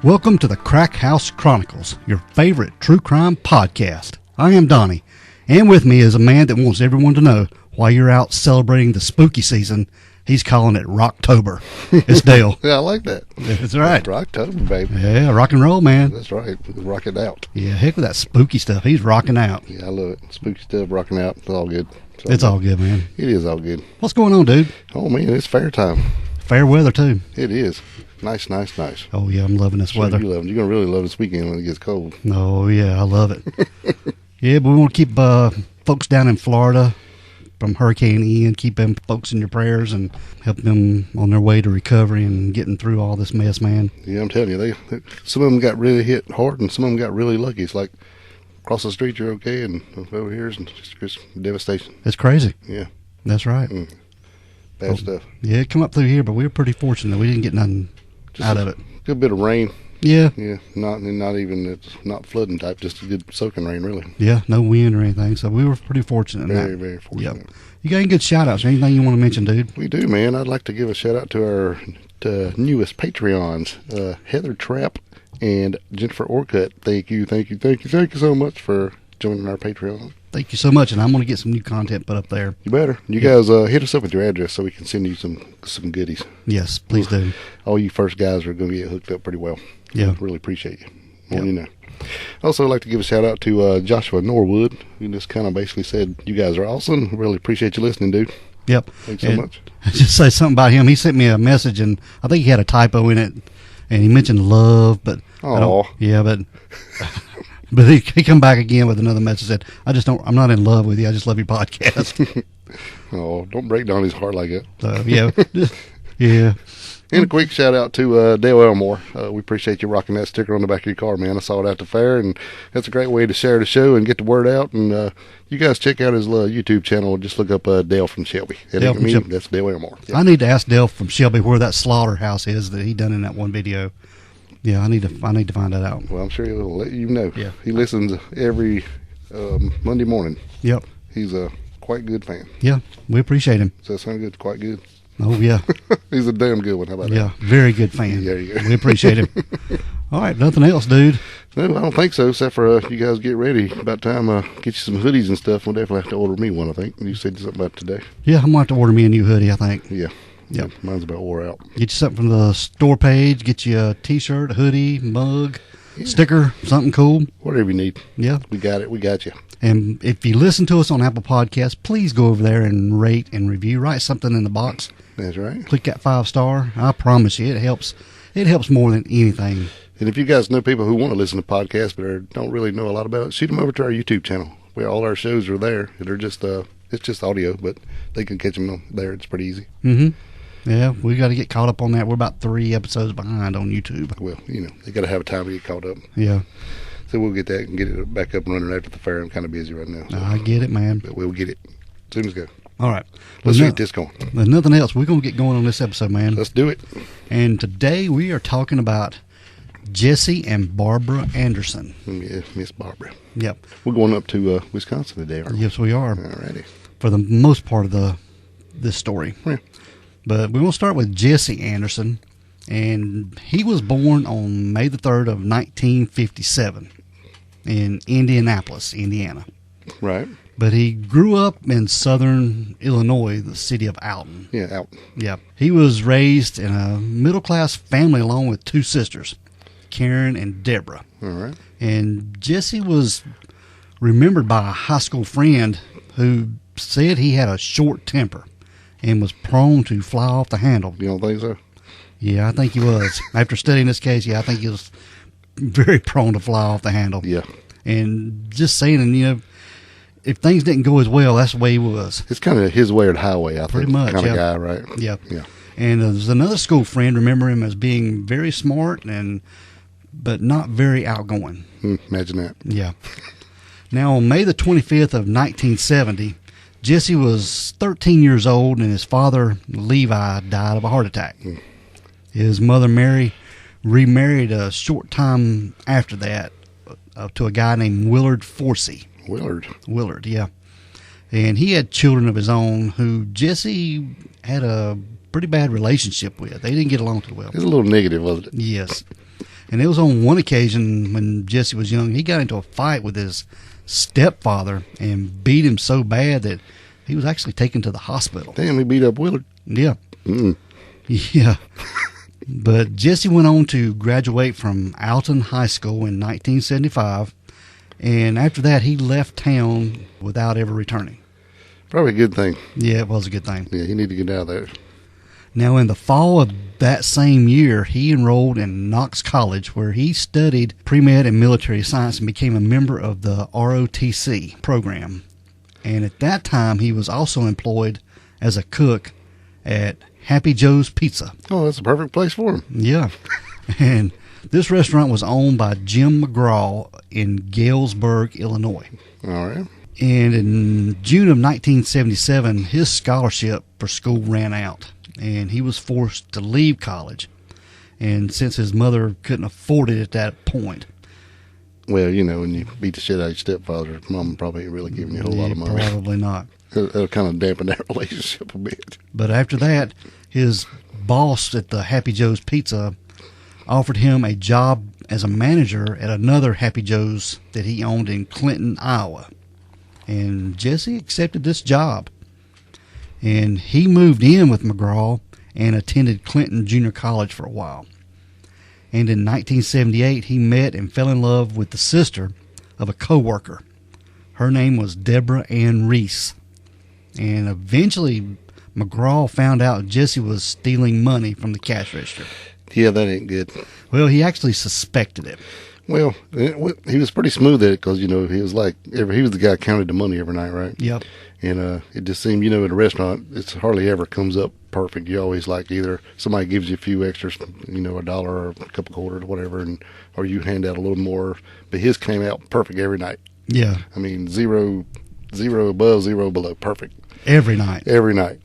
Welcome to the Crack House Chronicles, your favorite true crime podcast. I am Donnie, and with me is a man that wants everyone to know while you're out celebrating the spooky season, he's calling it Rocktober. It's Dale. Yeah, I like that. That's right. Rocktober, baby. Yeah, rock and roll, man. That's right. Rock it out. Yeah, heck with that spooky stuff. He's rocking out. Yeah, I love it. Spooky stuff, rocking out. It's all good. It's all good, man. It is all good. What's going on, dude? Oh, man, it's fair time. Fair weather, too. It is. Nice, nice, nice. Oh, yeah, I'm loving this weather. You love it. You're going to really love this weekend when it gets cold. Oh, yeah, I love it. Yeah, but we want to keep folks down in Florida from Hurricane Ian, keep them folks in your prayers and help them on their way to recovery and getting through all this mess, man. Yeah, I'm telling you, some of them got really hit hard and some of them got really lucky. It's like across the street you're okay, and over here is just devastation. It's crazy. Yeah. That's right. Bad stuff. Yeah, it come up through here, but we were pretty fortunate. We didn't get nothing out of it. Good bit of rain. Yeah. Yeah, not even, it's not flooding type, just a good soaking rain, really. Yeah, no wind or anything, so we were pretty fortunate. Very, very fortunate. Yep. You got any good shout-outs or anything you want to mention, dude? We do, man. I'd like to give a shout-out to our newest Patreons, Heather Trapp and Jennifer Orcutt. Thank you so much for joining our Patreon. Thank you so much, and I'm going to get some new content put up there. You better. You guys hit us up with your address so we can send you some goodies. Yes, please do. All you first guys are going to get hooked up pretty well. Yeah. Really appreciate you. Well, you know. Also, I'd like to give a shout-out to Joshua Norwood, who just kind of basically said, you guys are awesome. Really appreciate you listening, dude. Yep. Thanks so much. Just say something about him. He sent me a message, and I think he had a typo in it, and he mentioned love, but... Oh. Yeah, but... But he come back again with another message that I'm not in love with you. I just love your podcast. Oh, don't break down his heart like that. Yeah. Yeah. And a quick shout out to Dale Elmore. We appreciate you rocking that sticker on the back of your car, man. I saw it at the fair, and that's a great way to share the show and get the word out. And you guys check out his YouTube channel. Just look up Dale from Shelby. That's Dale Elmore. Yep. I need to ask Dale from Shelby where that slaughterhouse is that he done in that one video. Yeah, I need to find that out. Well, I'm sure he'll let you know. Yeah. He listens every Monday morning. Yep. He's a quite good fan. Yeah, we appreciate him. Does that sound good? Quite good? Oh, yeah. He's a damn good one. How about that? Yeah, very good fan. There you go. We appreciate him. All right, nothing else, dude? No, I don't think so, except for you guys get ready. About time get you some hoodies and stuff. We'll definitely have to order me one, I think. You said something about today. Yeah, I'm going to have to order me a new hoodie, I think. Yeah. Yep. Mine's about wore out. Get you something from the store page. Get you a T-shirt, a hoodie, mug, sticker, something cool. Whatever you need. Yeah. We got it. We got you. And if you listen to us on Apple Podcasts, please go over there and rate and review. Write something in the box. That's right. Click that 5-star. I promise you, it helps. It helps more than anything. And if you guys know people who want to listen to podcasts but don't really know a lot about it, shoot them over to our YouTube channel. Where all our shows are there. They're just it's just audio, but they can catch them there. It's pretty easy. Mm-hmm. Yeah, we got to get caught up on that. We're about 3 episodes behind on YouTube. Well, they got to have a time to get caught up. Yeah. So we'll get that and get it back up and running after the fair. I'm kind of busy right now. So. I get it, man. But we'll get it as soon as go. All right. Let's get this going. There's nothing else. We're going to get going on this episode, man. Let's do it. And today we are talking about Jesse and Barbara Anderson. Yeah, Miss Barbara. Yep. We're going up to Wisconsin today, aren't we? Yes, we are. All righty. For the most part of this story. Yeah. But we're going to start with Jesse Anderson, and he was born on May the 3rd of 1957 in Indianapolis, Indiana. Right. But he grew up in southern Illinois, the city of Alton. Yeah, Alton. Yeah. He was raised in a middle-class family along with 2 sisters, Karen and Deborah. All right. And Jesse was remembered by a high school friend who said he had a short temper and was prone to fly off the handle. You don't think so? Yeah, I think he was. After studying this case, I think he was very prone to fly off the handle. Yeah. And just saying, if things didn't go as well, that's the way he was. It's kind of his way or the highway, I think. Pretty much, kind of guy, right? Yeah. Yeah. And there's another school friend, remember him as being very smart but not very outgoing. Imagine that. Yeah. Now, on May the 25th of 1970, Jesse was 13 years old, and his father, Levi, died of a heart attack. His mother, Mary, remarried a short time after that to a guy named Willard Forsey. Willard, yeah. And he had children of his own who Jesse had a pretty bad relationship with. They didn't get along too well. It was a little negative, wasn't it? Yes. And it was on one occasion when Jesse was young, he got into a fight with his stepfather and beat him so bad that he was actually taken to the hospital. Damn, he beat up Willard. Yeah. Mm. Yeah. But Jesse went on to graduate from Alton High School in 1975, and after that he left town without ever returning. Probably a good thing. Yeah, it was a good thing. Yeah, you need to get out of there. Now, in the fall of that same year, he enrolled in Knox College, where he studied pre-med and military science and became a member of the ROTC program. And at that time, he was also employed as a cook at Happy Joe's Pizza. Oh, that's a perfect place for him. Yeah. And this restaurant was owned by Jim McGraw in Galesburg, Illinois. All right. And in June of 1977, his scholarship for school ran out, and he was forced to leave college. And since his mother couldn't afford it at that point. Well, you know, when you beat the shit out of your stepfather, mom probably ain't really giving you a whole lot of money. Probably not. It'll kind of dampen that relationship a bit. But after that, his boss at the Happy Joe's Pizza offered him a job as a manager at another Happy Joe's that he owned in Clinton, Iowa. And Jesse accepted this job. And he moved in with McGraw and attended Clinton Junior College for a while. And in 1978, he met and fell in love with the sister of a coworker. Her name was Deborah Ann Reese. And eventually, McGraw found out Jesse was stealing money from the cash register. Yeah, that ain't good. Well, he actually suspected it. Well, he was pretty smooth at it because, you know, he was the guy who counted the money every night, right? Yep. And it just seemed, you know, in a restaurant, it's hardly ever comes up perfect. You always like either somebody gives you a few extras, you know, $1 or a couple quarters or whatever, or you hand out a little more. But his came out perfect every night. Yeah. I mean, zero above, zero below, perfect. Every night. Every night.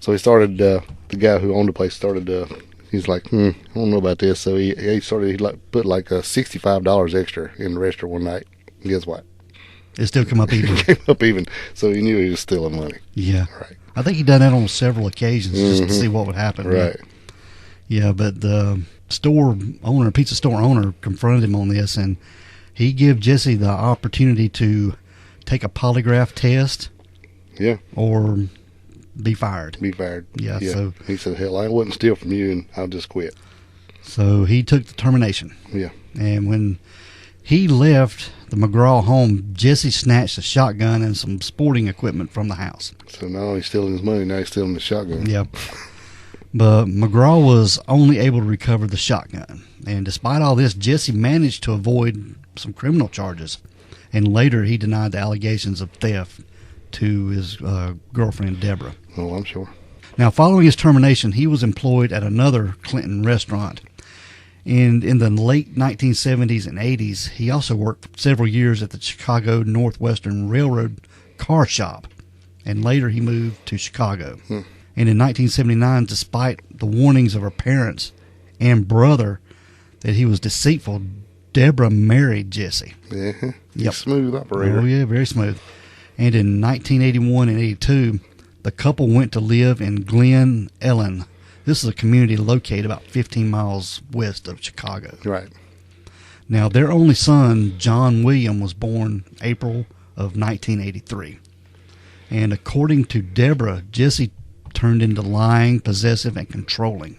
So he started, the guy who owned the place started, he's like, I don't know about this. So he put like $65 extra in the register one night. And guess what? It still come up even. Came up even. So he knew he was stealing money. Yeah. Right. I think he done that on several occasions just to see what would happen. Right. Yeah, but the pizza store owner confronted him on this, and he gave Jesse the opportunity to take a polygraph test. Yeah. Or be fired. Be fired. Yeah. So he said, hell, I wouldn't steal from you, and I'll just quit. So he took the termination. Yeah. And when he left the McGraw home, Jesse snatched a shotgun and some sporting equipment from the house. So not only stealing his money, now he's stealing the shotgun. Yeah. But McGraw was only able to recover the shotgun. And despite all this, Jesse managed to avoid some criminal charges. And later he denied the allegations of theft to his girlfriend, Deborah. Oh, I'm sure. Now, following his termination, he was employed at another Clinton restaurant. And in the late 1970s and 80s, he also worked for several years at the Chicago Northwestern Railroad car shop. And later he moved to Chicago. And in 1979, despite the warnings of her parents and brother that he was deceitful, Deborah married Jesse. Yeah. Yep. Smooth operator. Oh, yeah, very smooth. And in 1981 and 82, the couple went to live in Glen Ellen. This is a community located about 15 miles west of Chicago. Right. Now, their only son, John William, was born April of 1983. And according to Deborah, Jesse turned into lying, possessive, and controlling.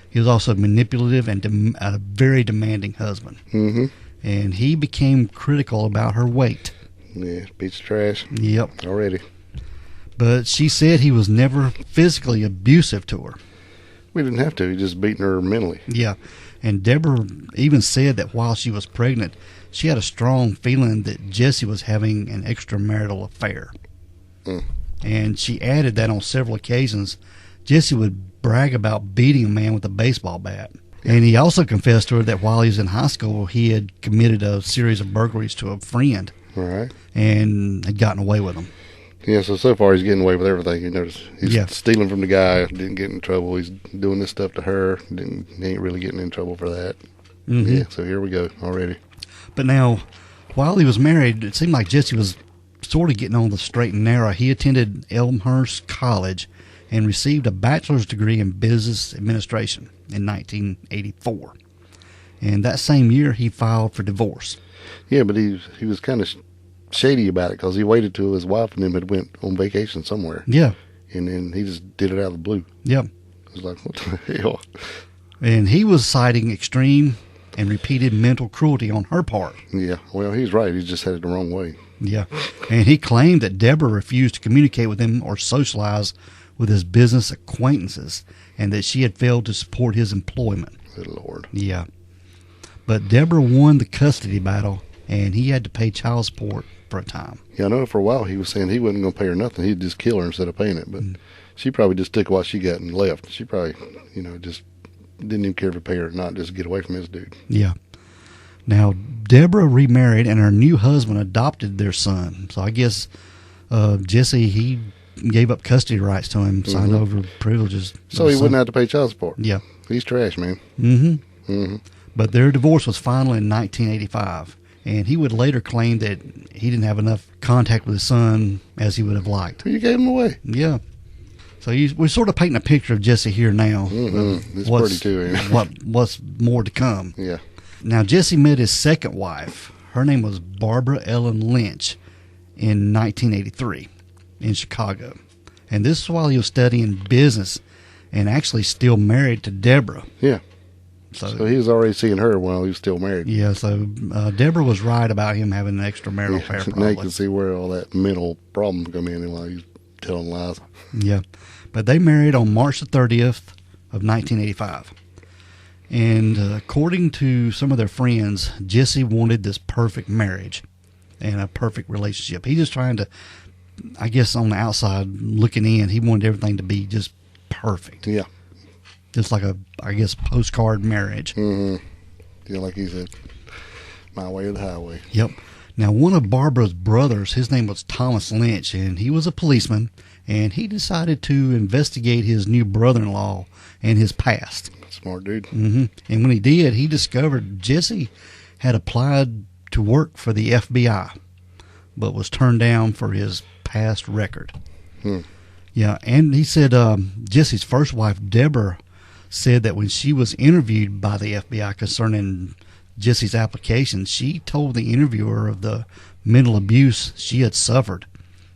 He was also manipulative and a very demanding husband. Mm-hmm. And he became critical about her weight. Yeah, piece of trash. Yep. Already. But she said he was never physically abusive to her. We didn't have to. He just beating her mentally. Yeah. And Deborah even said that while she was pregnant, she had a strong feeling that Jesse was having an extramarital affair. And she added that on several occasions, Jesse would brag about beating a man with a baseball bat. And he also confessed to her that while he was in high school, he had committed a series of burglaries to a friend. Right. And had gotten away with them. Yeah, so far he's getting away with everything. You notice he's stealing from the guy, didn't get in trouble. He's doing this stuff to her, he ain't really getting in trouble for that. Mm-hmm. Yeah, so here we go already. But now, while he was married, it seemed like Jesse was sort of getting on the straight and narrow. He attended Elmhurst College and received a bachelor's degree in business administration in 1984. And that same year, he filed for divorce. Yeah, but he was kind of shady about it because he waited till his wife and him had went on vacation somewhere. Yeah. And then he just did it out of the blue. Yep. It was like, what the hell? And he was citing extreme and repeated mental cruelty on her part. Yeah, well, he's right. He just had it the wrong way. Yeah. And he claimed that Deborah refused to communicate with him or socialize with his business acquaintances, and that she had failed to support his employment. Good Lord. Yeah. But Deborah won the custody battle, and he had to pay child support for a time. Yeah, I know for a while he was saying he wasn't going to pay her nothing. He'd just kill her instead of paying it. But she probably just took what she got and left. She probably, just didn't even care if he paid her or not, just get away from this dude. Yeah. Now, Deborah remarried, and her new husband adopted their son. So I guess Jesse, he gave up custody rights to him, signed over privileges. So he wouldn't have to pay child support. Yeah. He's trash, man. Mm-hmm. Mm-hmm. But their divorce was final in 1985, and he would later claim that he didn't have enough contact with his son as he would have liked. You gave him away. Yeah. So we're sort of painting a picture of Jesse here now. Mm-hmm. It's pretty too. What's more to come. Yeah. Now, Jesse met his second wife. Her name was Barbara Ellen Lynch in 1983 in Chicago. And this is while he was studying business and actually still married to Deborah. Yeah. So he was already seeing her while he was still married. Yeah, so Deborah was right about him having an extramarital affair. Now you can see where all that mental problem come in while he's telling lies. Yeah. But they married on March the 30th of 1985. And according to some of their friends, Jesse wanted this perfect marriage and a perfect relationship. He's just trying to, I guess on the outside looking in, he wanted everything to be just perfect. Yeah. Just like I guess, postcard marriage. Mm-hmm. Yeah, like he said, my way or the highway. Yep. Now, one of Barbara's brothers, his name was Thomas Lynch, and he was a policeman, and he decided to investigate his new brother-in-law and his past. Smart dude. Mm-hmm. And when he did, he discovered Jesse had applied to work for the FBI, but was turned down for his past record. Yeah, and he said Jesse's first wife, Deborah, said that when she was interviewed by the FBI concerning Jesse's application, she told the interviewer of the mental abuse she had suffered,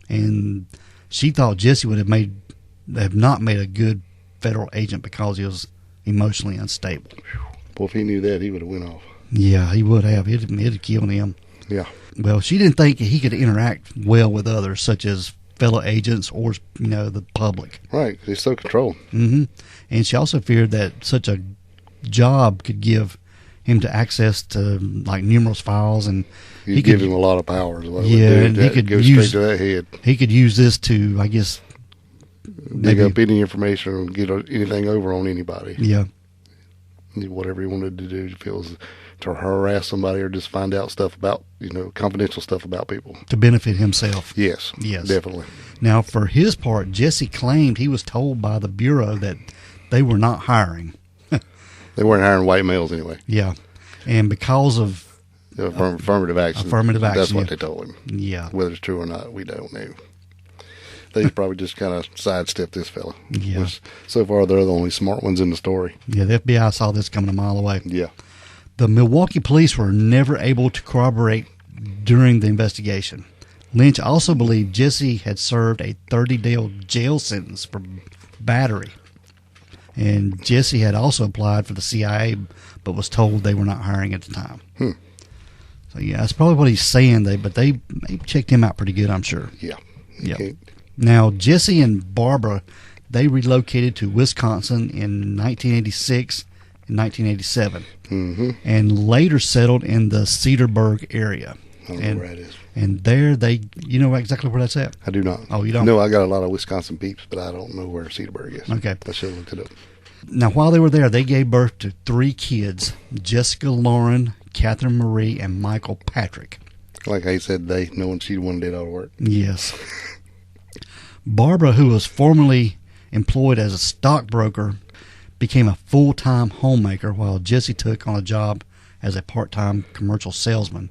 and she thought Jesse would have not made a good federal agent because he was emotionally unstable. Well, if he knew that, he would have went off. Yeah, he would have. It'd have killed him. Yeah. Well, she didn't think he could interact well with others, such as fellow agents or the public. Right, he's so controlled. Mm-hmm. And she also feared that such a job could give him to access to like numerous files, and he could give him a lot of powers. And he could go use straight to that head. He could use this to, I guess, dig up any information or get anything over on anybody. Yeah. Whatever he wanted to do, if it was to harass somebody or just find out stuff about, confidential stuff about people. To benefit himself. Yes. Yes. Definitely. Now, for his part, Jesse claimed he was told by the Bureau that they were not hiring. They weren't hiring white males anyway. Yeah. And because of affirmative action. That's what they told him. Yeah. Whether it's true or not, we don't know. They probably just kind of sidestepped this fella. Yeah. Which, so far, they're the only smart ones in the story. Yeah, the FBI saw this coming a mile away. Yeah. The Milwaukee police were never able to corroborate during the investigation. Lynch also believed Jesse had served a 30-day jail sentence for battery. And Jesse had also applied for the CIA, but was told they were not hiring at the time. So, yeah, that's probably what he's saying. They checked him out pretty good, I'm sure. Yeah. Yeah. Now, Jesse and Barbara, they relocated to Wisconsin in 1986 and 1987, and later settled in the Cedarburg area. I don't know where that is. And there you know exactly where that's at? I do not. Oh, you don't? No, I got a lot of Wisconsin peeps, but I don't know where Cedarburg is. Okay. I should have looked it up. Now, while they were there, they gave birth to 3 kids, Jessica Lauren, Catherine Marie, and Michael Patrick. Like I said, knowing she the one that did all the work. Yes. Barbara, who was formerly employed as a stockbroker, became a full-time homemaker, while Jesse took on a job as a part-time commercial salesman.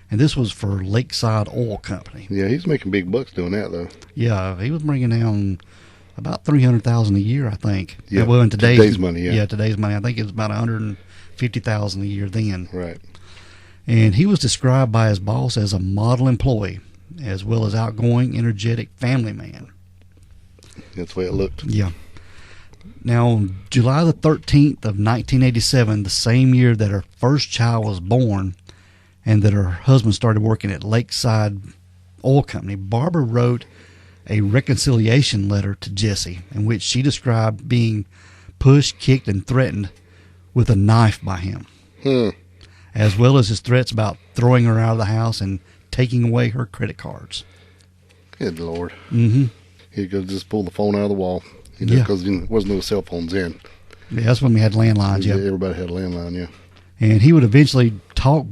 And this was for Lakeside Oil Company. Yeah, he's making big bucks doing that, though. Yeah, he was bringing down about $300,000 a year, I think. Yeah, well, in today's money, yeah. Yeah, today's money. I think it's about $150,000 $50,000 a year then. Right. And he was described by his boss as a model employee, as well as outgoing, energetic family man. That's the way it looked. Yeah. Now, on July the 13th of 1987, the same year that her first child was born and that her husband started working at Lakeside Oil Company, Barbara wrote a reconciliation letter to Jesse in which she described being pushed, kicked, and threatened with a knife by him, as well as his threats about throwing her out of the house and taking away her credit cards. Good Lord. Mm-hmm. He could just pull the phone out of the wall. Because there wasn't no cell phones in. Yeah, that's when we had landlines, yeah. Everybody had a landline, yeah. And he would eventually talk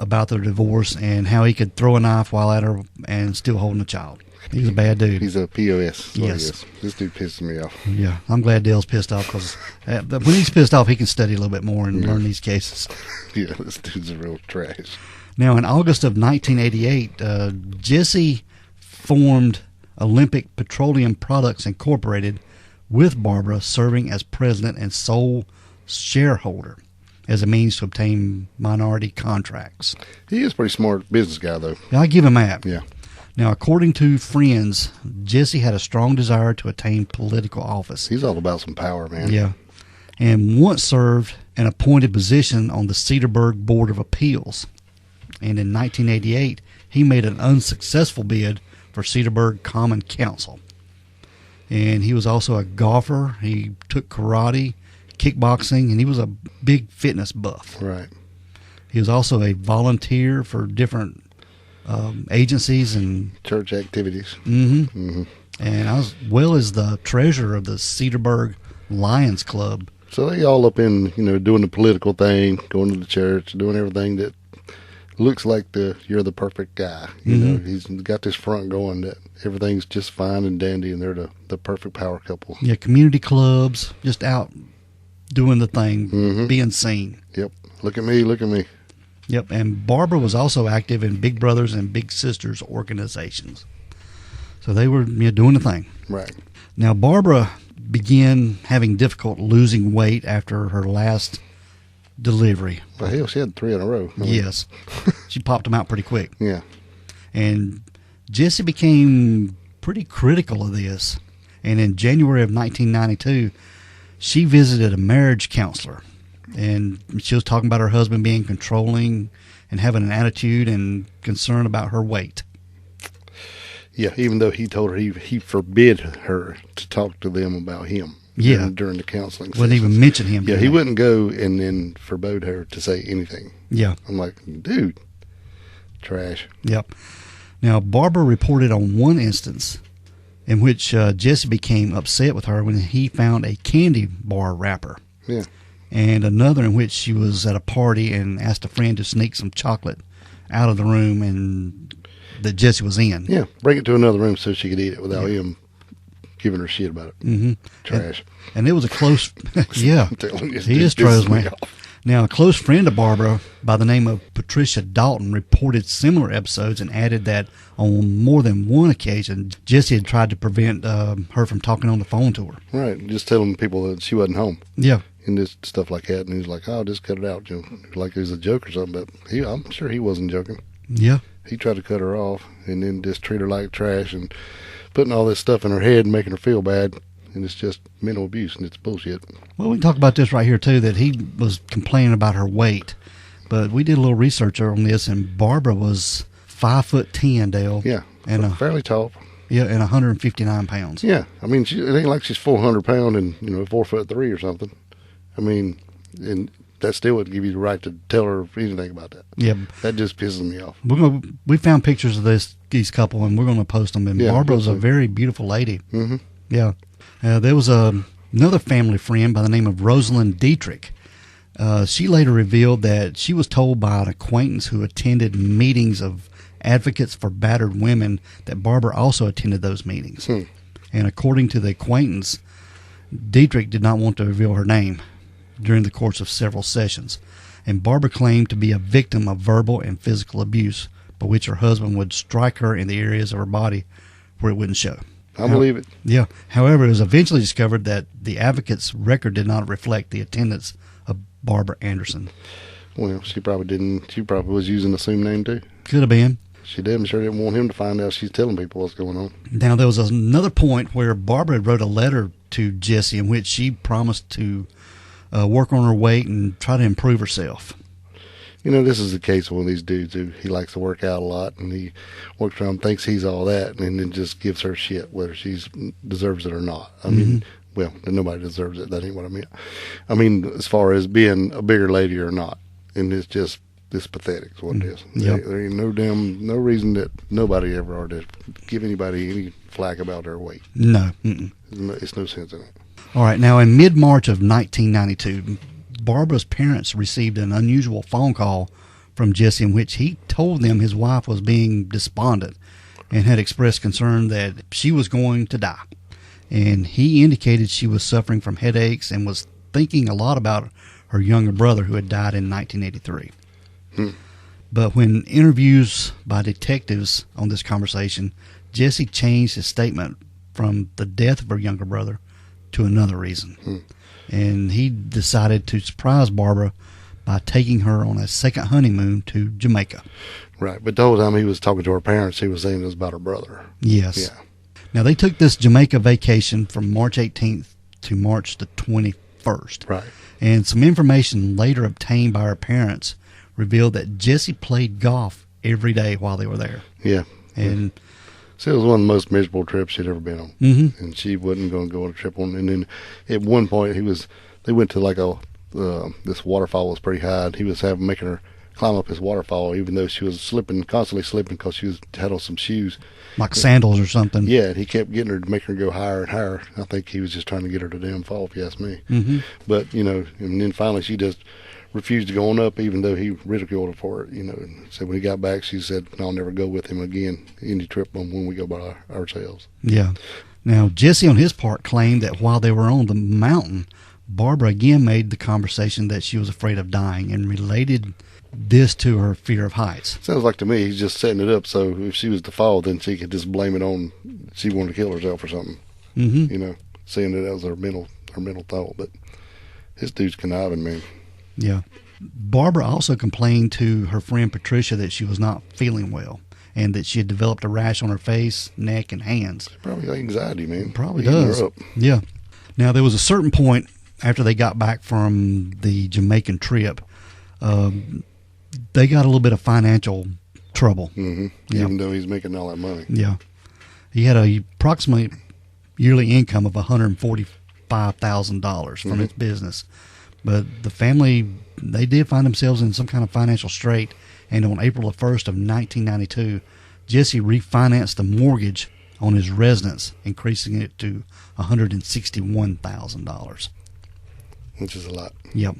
about their divorce and how he could throw a knife while at her and still holding a child. He's a bad dude. He's a POS. Yes. This dude pisses me off. Yeah, I'm glad Dale's pissed off because when he's pissed off, he can study a little bit more and learn these cases. Yeah, this dude's a real trash. Now, in August of 1988, Jesse formed Olympic Petroleum Products Incorporated with Barbara serving as president and sole shareholder as a means to obtain minority contracts. He is a pretty smart business guy, though. Yeah, I give him that. Yeah. Now, according to friends, Jesse had a strong desire to attain political office. He's all about some power, man. Yeah. And once served an appointed position on the Cedarburg Board of Appeals. And in 1988, he made an unsuccessful bid for Cedarburg Common Council. And he was also a golfer. He took karate, kickboxing, and he was a big fitness buff. Right. He was also a volunteer for different agencies and church activities. Mm-hmm. Mm-hmm. And as well as the treasurer of the Cedarburg Lions Club. So they all up in, doing the political thing, going to the church, doing everything that looks like you're the perfect guy. He's got this front going that everything's just fine and dandy, and they're the perfect power couple. Yeah, community clubs, just out doing the thing, being seen. Yep. Look at me, look at me. Yep, and Barbara was also active in Big Brothers and Big Sisters organizations. So they were doing the thing. Right. Now, Barbara began having difficulty losing weight after her last delivery. Well, hell, she had 3 in a row. Yes. She popped them out pretty quick. Yeah. And Jesse became pretty critical of this. And in January of 1992, she visited a marriage counselor. And she was talking about her husband being controlling and having an attitude and concern about her weight. Yeah, even though he told her he forbid her to talk to them about him. Yeah. During the counseling Wouldn't even mention him. Yeah, he wouldn't go and then forbade her to say anything. Yeah. I'm like, dude, trash. Yep. Now, Barbara reported on one instance in which Jesse became upset with her when he found a candy bar wrapper. Yeah. And another in which she was at a party and asked a friend to sneak some chocolate out of the room and that Jesse was in. Yeah, bring it to another room so she could eat it without him giving her shit about it. Mm-hmm. Trash. And it was a close, yeah. I'm telling you, He is trash, man. Now, a close friend of Barbara by the name of Patricia Dalton reported similar episodes and added that on more than one occasion, Jesse had tried to prevent her from talking on the phone to her. Right, just telling people that she wasn't home. Yeah. And just stuff like that. And he's like, oh, just cut it out, like he was a joke or something. But I'm sure he wasn't joking. Yeah. He tried to cut her off and then just treat her like trash and putting all this stuff in her head and making her feel bad. And it's just mental abuse, and it's bullshit. Well, we can talk about this right here, too, that he was complaining about her weight. But we did a little research on this, and Barbara was 5'10", Dale. Yeah, and fairly tall. Yeah, and 159 pounds. Yeah, I mean, it ain't like she's 400 pound and 4'3" or something. I mean, and that still would give you the right to tell her anything about that. Yeah, that just pisses me off. We found pictures of these couple, and we're going to post them. And Barbara was a very beautiful lady. Mm-hmm. Yeah, there was another family friend by the name of Rosalind Dietrich. She later revealed that she was told by an acquaintance who attended meetings of advocates for battered women that Barbara also attended those meetings. And according to the acquaintance, Dietrich did not want to reveal her name during the course of several sessions. And Barbara claimed to be a victim of verbal and physical abuse, by which her husband would strike her in the areas of her body where it wouldn't show. I believe it. Yeah. However, it was eventually discovered that the advocate's record did not reflect the attendance of Barbara Anderson. Well, she probably didn't. She probably was using the assumed name too. Could have been. She sure didn't want him to find out she's telling people what's going on. Now, there was another point where Barbara wrote a letter to Jesse in which she promised to work on her weight and try to improve herself. You know, this is the case of one of these dudes who he likes to work out a lot, and he works around, thinks he's all that, and then just gives her shit, whether she deserves it or not. I mean, well, nobody deserves it. That ain't what I mean. I mean, as far as being a bigger lady or not, and it's just this pathetic is what it is. Yep. There ain't no reason that nobody ever ought to give anybody any flack about their weight. No. It's no sense in it. All right. Now, in mid-March of 1992, Barbara's parents received an unusual phone call from Jesse in which he told them his wife was being despondent and had expressed concern that she was going to die. And he indicated she was suffering from headaches and was thinking a lot about her younger brother who had died in 1983. But when interviews by detectives on this conversation, Jesse changed his statement from the death of her younger brother to another reason. And he decided to surprise Barbara by taking her on a second honeymoon to Jamaica. Right, but the whole time he was talking to her parents, he was saying it was about her brother. Yes. Yeah. Now, they took this Jamaica vacation from March 18th to March the 21st. Right. And some information later obtained by her parents revealed that Jesse played golf every day while they were there. Yeah. And so it was one of the most miserable trips she'd ever been on. And she wasn't going to go on a trip on. And then at one point they went to like this waterfall was pretty high, and he was making her climb up this waterfall, even though she was constantly slipping because she had on some shoes. Like sandals or something. Yeah, and he kept getting her to make her go higher and higher. I think he was just trying to get her to damn fall, if you ask me. But, you know, and then finally she just refused to go on up, even though he ridiculed her for it, you know. And so when he got back, she said, I'll never go with him again any trip when we go by ourselves. Yeah. Now, Jesse on his part claimed that while they were on the mountain, Barbara again made the conversation that she was afraid of dying and related this to her fear of heights. Sounds like to me he's just setting it up so if she was to fall, then she could just blame it on she wanted to kill herself or something. You know, saying that was her mental thought. But this dude's conniving, man. Yeah. Barbara also complained to her friend Patricia that she was not feeling well and that she had developed a rash on her face, neck, and hands. Probably anxiety, man. Probably Eating does. her up. Yeah. Now, there was a certain point after they got back from the Jamaican trip, they got a little bit of financial trouble. Even though he's making all that money. Yeah. He had a approximately yearly income of $145,000 from his business. But the family, they did find themselves in some kind of financial strait. And on April the 1st of 1992, Jesse refinanced the mortgage on his residence, increasing it to $161,000. Which is a lot. Yep.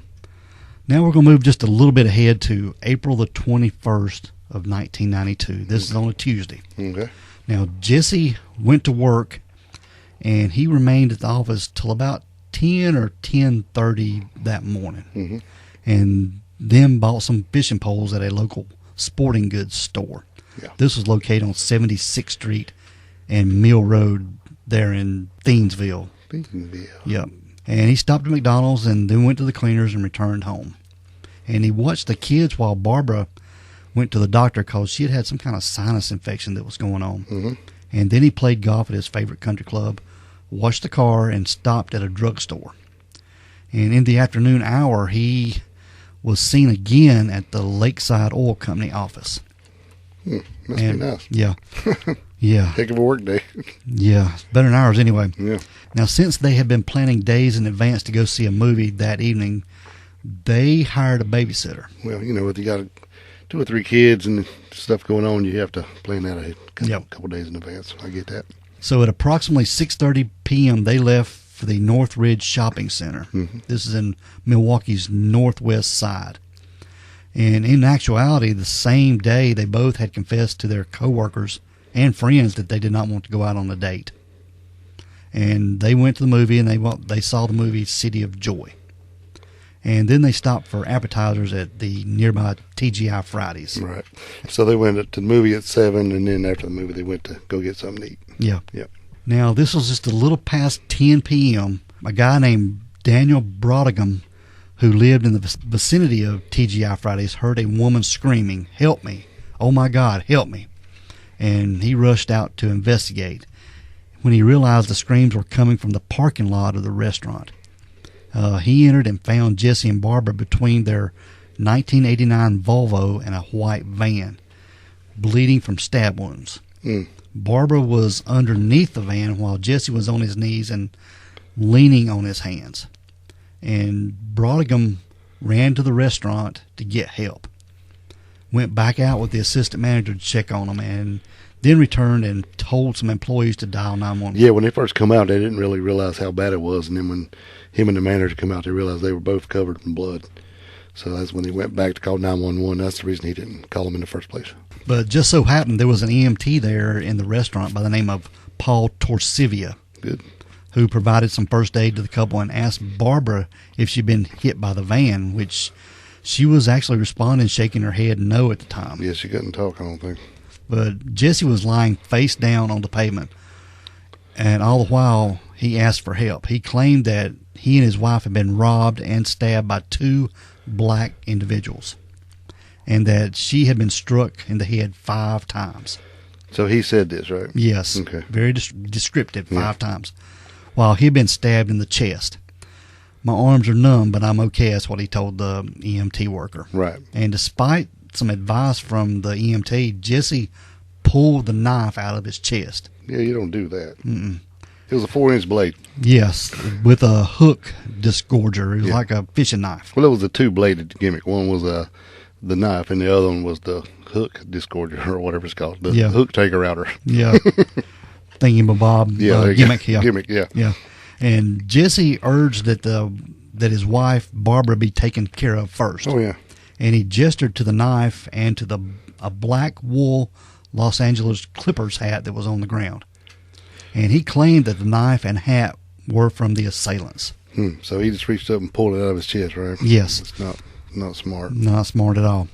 Now we're going to move just a little bit ahead to April the 21st of 1992. This is on a Tuesday. Okay. Now, Jesse went to work, and he remained at the office till about 10 or 10:30 that morning, and then bought some fishing poles at a local sporting goods store. Yeah. This was located on 76th Street and Mill Road there in Thiensville. Yep. And he stopped at McDonald's and then went to the cleaners and returned home. And he watched the kids while Barbara went to the doctor because she had had some kind of sinus infection that was going on. And then he played golf at his favorite country club, washed the car, and stopped at a drugstore. And in the afternoon hour, he was seen again at the Lakeside Oil Company office. Must be nice. Yeah. Yeah. Heck of a work day. Yeah. Better than ours anyway. Yeah. Now, since they had been planning days in advance to go see a movie that evening, they hired a babysitter. Well, you know, if you got 2 or 3 kids and stuff going on, you have to plan that a couple days in advance. I get that. So at approximately 6:30 p.m., they left for the North Ridge Shopping Center. This is in Milwaukee's northwest side. And in actuality, the same day, they both had confessed to their coworkers and friends that they did not want to go out on a date. And they went to the movie, and they saw the movie City of Joy. And then they stopped for appetizers at the nearby TGI Fridays. Right. So they went to the movie at 7, and then after the movie, they went to go get something to eat. Yeah. Yep. Now, this was just a little past 10 p.m. A guy named Daniel Brodigan who lived in the vicinity of TGI Fridays, heard a woman screaming, "Help me! Oh my God, help me!" And he rushed out to investigate when he realized the screams were coming from the parking lot of the restaurant. He entered and found Jesse and Barbara between their 1989 Volvo and a white van, bleeding from stab wounds. Barbara was underneath the van while Jesse was on his knees and leaning on his hands. And Brodigan ran to the restaurant to get help. Went back out with the assistant manager to check on them, and then returned and told some employees to dial 911. Yeah, when they first come out, they didn't really realize how bad it was, and then when him and the manager come out, they realized they were both covered in blood. So that's when he went back to call 911. That's the reason he didn't call them in the first place. But just so happened there was an EMT there in the restaurant by the name of Paul Torsivia. Good. Who provided some first aid to the couple and asked Barbara if she'd been hit by the van, which she was actually responding, shaking her head no at the time. Yeah, she couldn't talk, I don't think. But Jesse was lying face down on the pavement, and all the while he asked for help. He claimed that he and his wife had been robbed and stabbed by two black individuals, and that she had been struck in the head 5 times. So he said this, right? Yes. Okay. Very descriptive, 5 times. While he'd been stabbed in the chest. My arms are numb, but I'm okay, that's what he told the EMT worker. Right. And despite some advice from the EMT, Jesse pulled the knife out of his chest. Yeah, you don't do that. It was a 4-inch blade. Yes, with a hook disgorger. It was like a fishing knife. Well, it was a 2-bladed gimmick. One was the knife, and the other one was the hook disgorger, or whatever it's called. The hook taker outer. Yeah. Thingy-mabob gimmick. Yeah. Gimmick, yeah. Yeah. And Jesse urged that his wife, Barbara, be taken care of first. Oh, yeah. And he gestured to the knife and to a black wool Los Angeles Clippers hat that was on the ground. And he claimed that the knife and hat were from the assailants. So he just reached up and pulled it out of his chest, right? Yes. It's not smart. Not smart at all.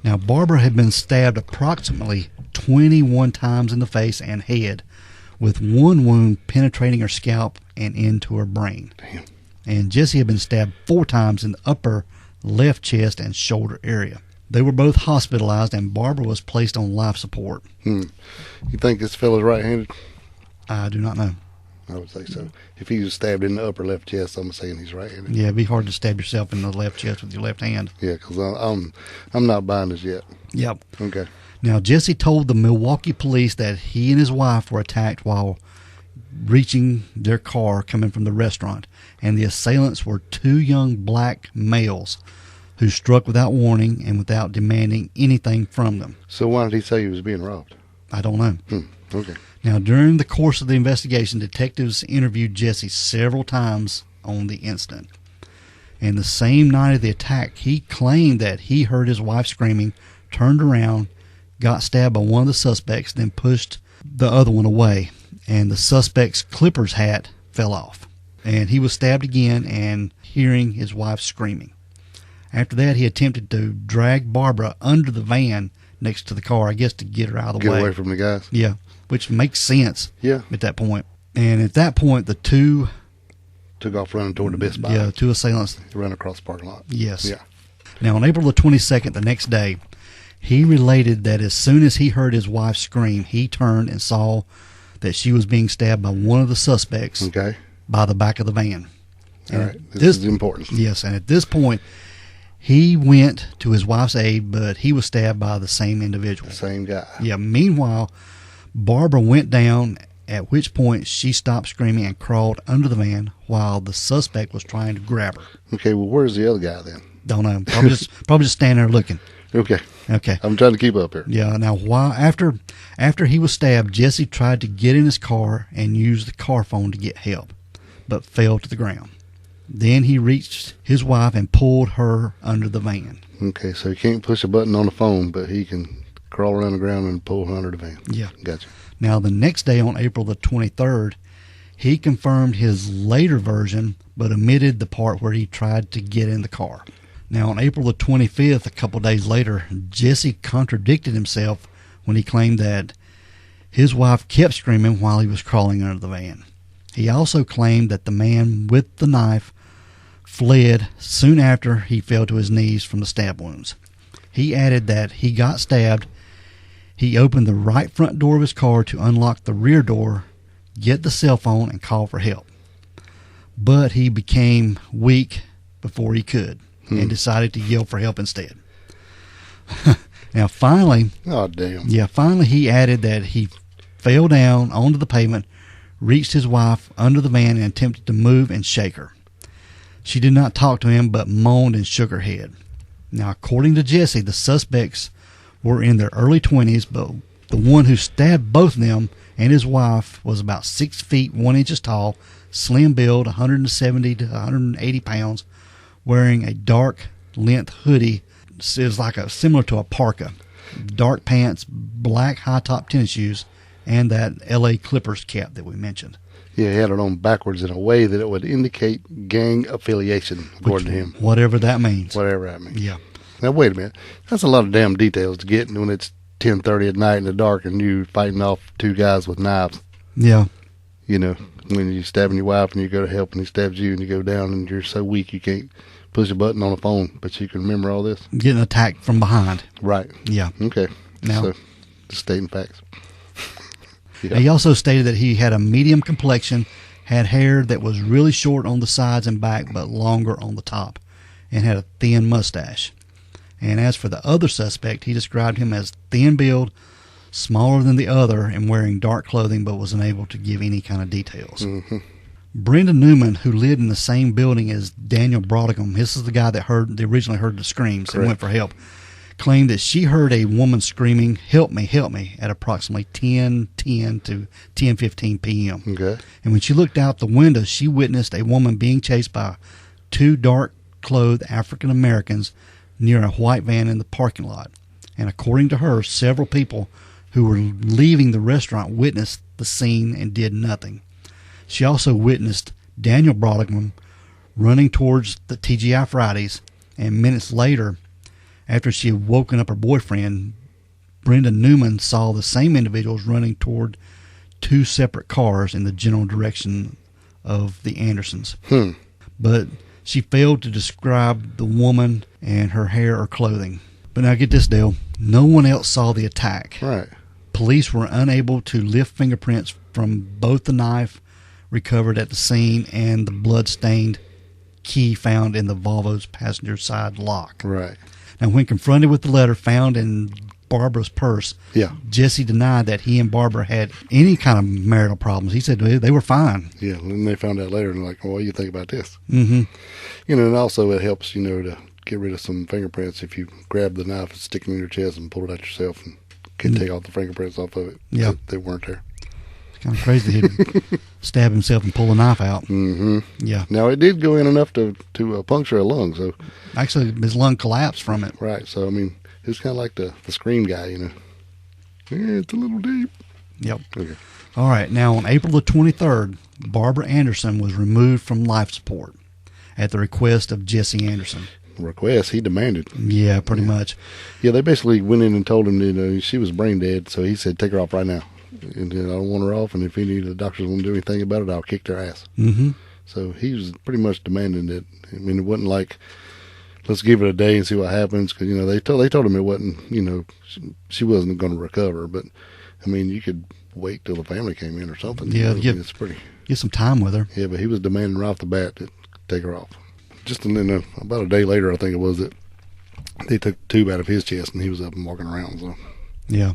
Now, Barbara had been stabbed approximately 21 times in the face and head, with one wound penetrating her scalp and into her brain. Damn. And Jesse had been stabbed 4 times in the upper left chest and shoulder area. They were both hospitalized, and Barbara was placed on life support. You think this fellow's right-handed? I do not know. I would say so. If he was stabbed in the upper left chest, I'm saying he's right-handed. Yeah, it'd be hard to stab yourself in the left chest with your left hand. Yeah, because I'm not buying this yet. Yep. Okay. Now, Jesse told the Milwaukee police that he and his wife were attacked while reaching their car coming from the restaurant, and the assailants were 2 young black males who struck without warning and without demanding anything from them. So why did he say he was being robbed? I don't know. Okay. Now, during the course of the investigation, detectives interviewed Jesse several times on the incident. And the same night of the attack, he claimed that he heard his wife screaming, turned around, got stabbed by one of the suspects, then pushed the other one away. And the suspect's Clippers hat fell off. And he was stabbed again and hearing his wife screaming. After that, he attempted to drag Barbara under the van next to the car, I guess to get her out of the way. Get away from the guys? Yeah, which makes sense at that point. And at that point, the two... took off running toward the Best Buy. Yeah, 2 assailants. Ran across the parking lot. Yes. Yeah. Now, on April the 22nd, the next day, he related that as soon as he heard his wife scream, he turned and saw that she was being stabbed by one of the suspects by the back of the van. All right. This is important. Yes, and at this point, he went to his wife's aid, but he was stabbed by the same individual. The same guy. Yeah. Meanwhile, Barbara went down, at which point she stopped screaming and crawled under the van while the suspect was trying to grab her. Okay, well, where's the other guy then? Don't know. Probably just standing there looking. Okay. Okay. I'm trying to keep up here. Yeah. Now, after he was stabbed, Jesse tried to get in his car and use the car phone to get help, but fell to the ground. Then he reached his wife and pulled her under the van. Okay, so he can't push a button on the phone, but he can crawl around the ground and pull her under the van. Yeah. Gotcha. Now, the next day, on April the 23rd, he confirmed his later version, but omitted the part where he tried to get in the car. Now, on April the 25th, a couple days later, Jesse contradicted himself when he claimed that his wife kept screaming while he was crawling under the van. He also claimed that the man with the knife fled soon after he fell to his knees from the stab wounds. He added that he got stabbed. He opened the right front door of his car to unlock the rear door, get the cell phone, and call for help. But he became weak before he could and decided to yell for help instead. Now, finally... Oh, damn. Yeah, finally he added that he fell down onto the pavement, reached his wife under the van, and attempted to move and shake her. She did not talk to him, but moaned and shook her head. Now, according to Jesse, the suspects were in their early 20s, but the one who stabbed both of them and his wife was about 6 feet 1 inches tall, slim build, 170 to 180 pounds, wearing a dark length hoodie. It was like similar to a parka, dark pants, black high top tennis shoes, and that LA Clippers cap that we mentioned. Yeah, he had it on backwards in a way that it would indicate gang affiliation, according to him. Whatever that means. Whatever that means. Yeah. Now, wait a minute. That's a lot of damn details to get when it's 10:30 at night in the dark and you fighting off two guys with knives. Yeah. You know, when you're stabbing your wife and you go to help and he stabs you and you go down and you're so weak you can't push a button on a phone, but you can remember all this? Getting attacked from behind. Right. Yeah. Okay. Now, so, just stating facts. Yeah. He also stated that he had a medium complexion, had hair that was really short on the sides and back but longer on the top, and had a thin mustache. And as for the other suspect, he described him as thin build, smaller than the other, and wearing dark clothing, but was unable to give any kind of details. Mm-hmm. Brenda Newman, who lived in the same building as Daniel Brodigan, this is the guy that originally heard the screams and went for help, claimed that she heard a woman screaming, help me, at approximately 10:10 to 10:15 p.m. Okay. And when she looked out the window, she witnessed a woman being chased by two dark-clothed African Americans near a white van in the parking lot. And according to her, several people who were leaving the restaurant witnessed the scene and did nothing. She also witnessed Daniel Brodigan running towards the TGI Fridays, and minutes later, after she had woken up her boyfriend, Brenda Newman saw the same individuals running toward two separate cars in the general direction of the Andersons. But she failed to describe the woman and her hair or clothing. But now get this, Dale. No one else saw the attack. Right. Police were unable to lift fingerprints from both the knife recovered at the scene and the blood-stained key found in the Volvo's passenger side lock. Right. Now, when confronted with the letter found in Barbara's purse, Jesse denied that he and Barbara had any kind of marital problems. He said they were fine. Yeah, and they found out later and like, well, what do you think about this? Mm-hmm. You know, and also it helps, you know, to get rid of some fingerprints if you grab the knife and stick it in your chest and pull it out yourself and can take all the fingerprints off of it. Yeah. They weren't there. It's kind of crazy that he'd stab himself and pull a knife out. Mm-hmm. Yeah. Now, it did go in enough to puncture a lung, so... Actually, his lung collapsed from it. Right, so, I mean, it's kind of like the scream guy, you know. Yeah, it's a little deep. Yep. Okay. All right, now on April the 23rd, Barbara Anderson was removed from life support at the request of Jesse Anderson. Request, he demanded. Yeah, pretty much. Yeah, they basically went in and told him, you know, she was brain dead, so he said, take her off right now. And I don't want her off, and if any of the doctors want to do anything about it, I'll kick their ass. Mm-hmm. So he was pretty much demanding it. I mean, it wasn't like, let's give it a day and see what happens, because, you know, they told him it wasn't, you know, she wasn't going to recover, but, I mean, you could wait till the family came in or something. Yeah, you know, it's pretty... Get some time with her. Yeah, but he was demanding right off the bat to take her off. Just and then about a day later, I think it was, that they took the tube out of his chest, and he was up and walking around, so... Yeah.